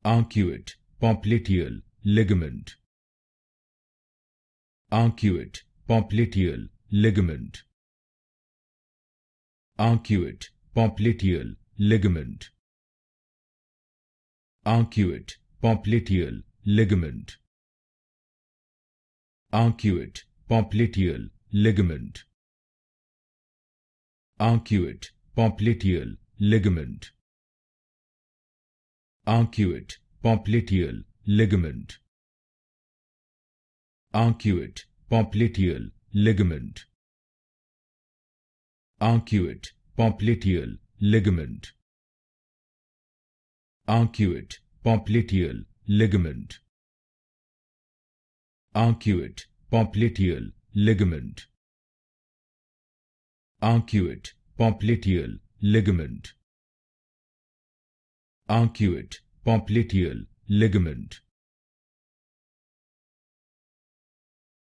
Arcuate Popliteal Ligament. Arcuate Popliteal Ligament. Arcuate Popliteal Ligament. Arcuate Popliteal Ligament. Arcuate Popliteal Ligament. Arcuate Popliteal Ligament. Arcuate Popliteal Ligament. Arcuate Popliteal Ligament. Arcuate Popliteal Ligament. Arcuate Popliteal Ligament. Arcuate Popliteal Ligament. Arcuate Popliteal Ligament. Arcuate Popliteal Ligament.